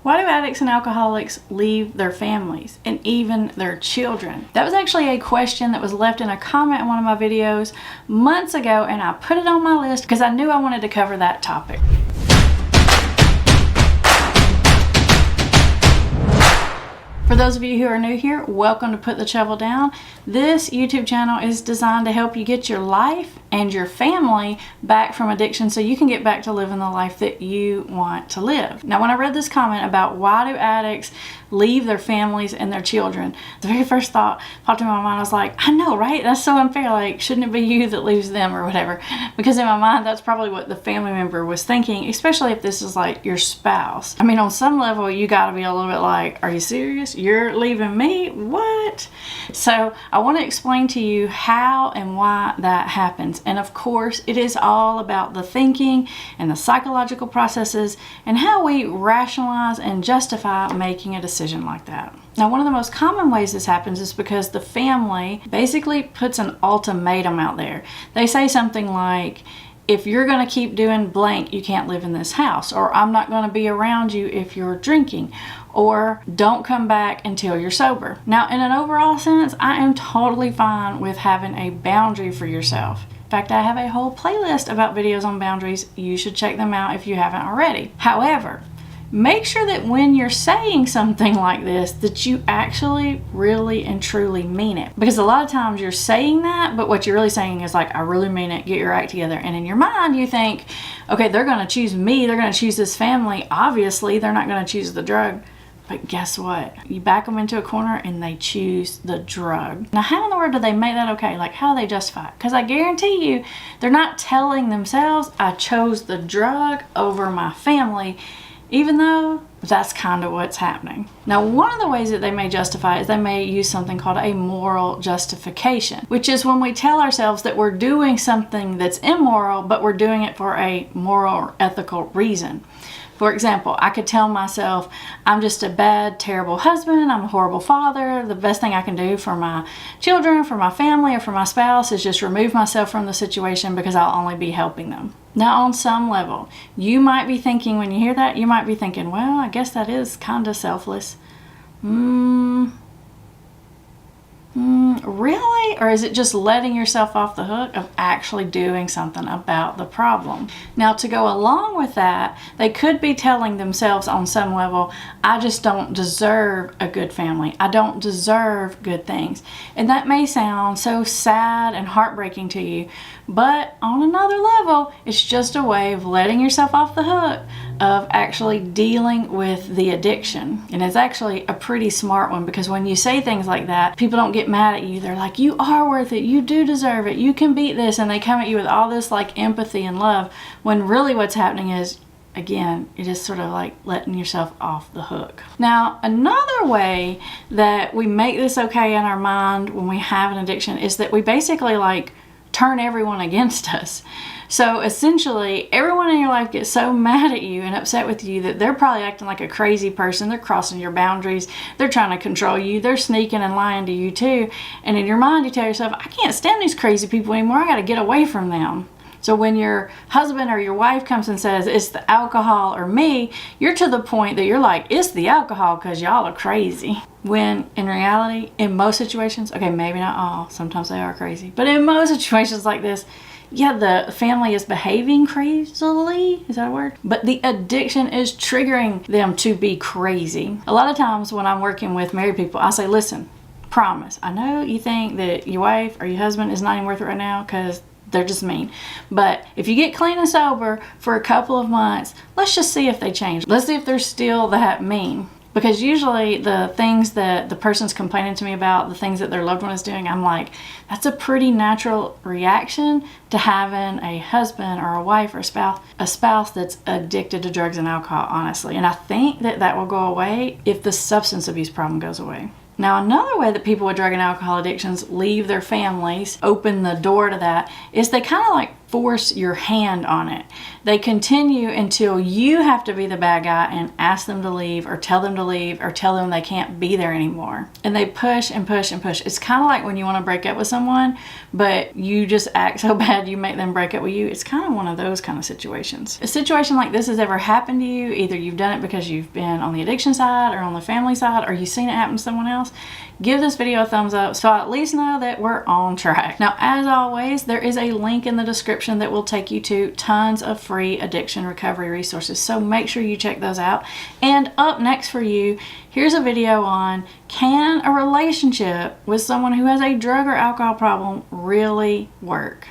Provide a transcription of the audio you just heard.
Why do addicts and alcoholics leave their families and even their children? That was actually a question that was left in a comment in one of my videos months ago, and I put it on my list because I knew I wanted to cover that topic. For those of you who are new here, welcome to Put the Shovel Down. This YouTube channel is designed to help you get your life and your family back from addiction so you can get back to living the life that you want to live. Now, when I read this comment about why do addicts leave their families and their children, the very first thought popped in my mind. I was like, I know, right? That's so unfair. Like, shouldn't it be you that leaves them or whatever? Because in my mind, that's probably what the family member was thinking, especially if this is like your spouse. I mean, on some level, you got to be a little bit like, are you serious? You're leaving me? What? So I want to explain to you how and why that happens. And of course, it is all about the thinking and the psychological processes and how we rationalize and justify making a decision like that. Now, one of the most common ways this happens is because the family basically puts an ultimatum out there. They say something like, if you're going to keep doing blank, you can't live in this house, or I'm not going to be around you if you're drinking, or don't come back until you're sober. Now, in an overall sense, I am totally fine with having a boundary for yourself. In fact, I have a whole playlist about videos on boundaries. You should check them out if you haven't already. However, make sure that when you're saying something like this, that you actually really and truly mean it. Because a lot of times you're saying that, but what you're really saying is like, I really mean it, get your act together. And in your mind, you think, okay, they're going to choose me, they're going to choose this family. Obviously, they're not going to choose the drug. But guess what? You back them into a corner and they choose the drug. Now, how in the world do they make that okay? Like, how do they justify it? Because I guarantee you, they're not telling themselves, I chose the drug over my family, even though that's kind of what's happening. Now, one of the ways that they may justify it is they may use something called a moral justification, which is when we tell ourselves that we're doing something that's immoral, but we're doing it for a moral or ethical reason. For example, I could tell myself, I'm just a bad, terrible husband, I'm a horrible father, the best thing I can do for my children, for my family, or for my spouse is just remove myself from the situation because I'll only be helping them. Now, on some level, you might be thinking, when you hear that, you might be thinking, well, I guess that is kind of selfless. Really? Or is it just letting yourself off the hook of actually doing something about the problem? Now, to go along with that, they could be telling themselves on some level, I just don't deserve a good family. I don't deserve good things. And that may sound so sad and heartbreaking to you, but on another level, it's just a way of letting yourself off the hook of actually dealing with the addiction. And it's actually a pretty smart one, because when you say things like that, people don't get mad at you. They're like, you are worth it, you do deserve it, you can beat this, and they come at you with all this like empathy and love, when really what's happening is, again, it is sort of like letting yourself off the hook. Now, another way that we make this okay in our mind when we have an addiction is that we basically like turn everyone against us. So essentially, everyone in your life gets so mad at you and upset with you that they're probably acting like a crazy person. They're crossing your boundaries. They're trying to control you. They're sneaking and lying to you too. And in your mind, you tell yourself, I can't stand these crazy people anymore. I got to get away from them. So when your husband or your wife comes and says, it's the alcohol or me, you're to the point that you're like, it's the alcohol because y'all are crazy. When in reality, in most situations, okay, maybe not all, sometimes they are crazy, but in most situations like this, yeah, the family is behaving crazily, is that a word? But the addiction is triggering them to be crazy. A lot of times when I'm working with married people, I say, listen, promise, I know you think that your wife or your husband is not even worth it right now because they're just mean. But if you get clean and sober for a couple of months, let's just see if they change. Let's see if they're still that mean. Because usually the things that the person's complaining to me about, the things that their loved one is doing, I'm like, that's a pretty natural reaction to having a husband or a wife or a spouse that's addicted to drugs and alcohol, honestly. And I think that that will go away if the substance abuse problem goes away. Now, another way that people with drug and alcohol addictions leave their families, open the door to that, is they kind of like force your hand on it. They continue until you have to be the bad guy and ask them to leave or tell them to leave or tell them they can't be there anymore. And they push and push and push. It's kind of like when you want to break up with someone, but you just act so bad you make them break up with you. It's kind of one of those kind of situations. A situation like this has ever happened to you, either you've done it because you've been on the addiction side or on the family side, or you've seen it happen to someone else, give this video a thumbs up so I at least know that we're on track. Now, as always, there is a link in the description that will take you to tons of free addiction recovery resources, so make sure you check those out. And up next for you, here's a video on, can a relationship with someone who has a drug or alcohol problem really work?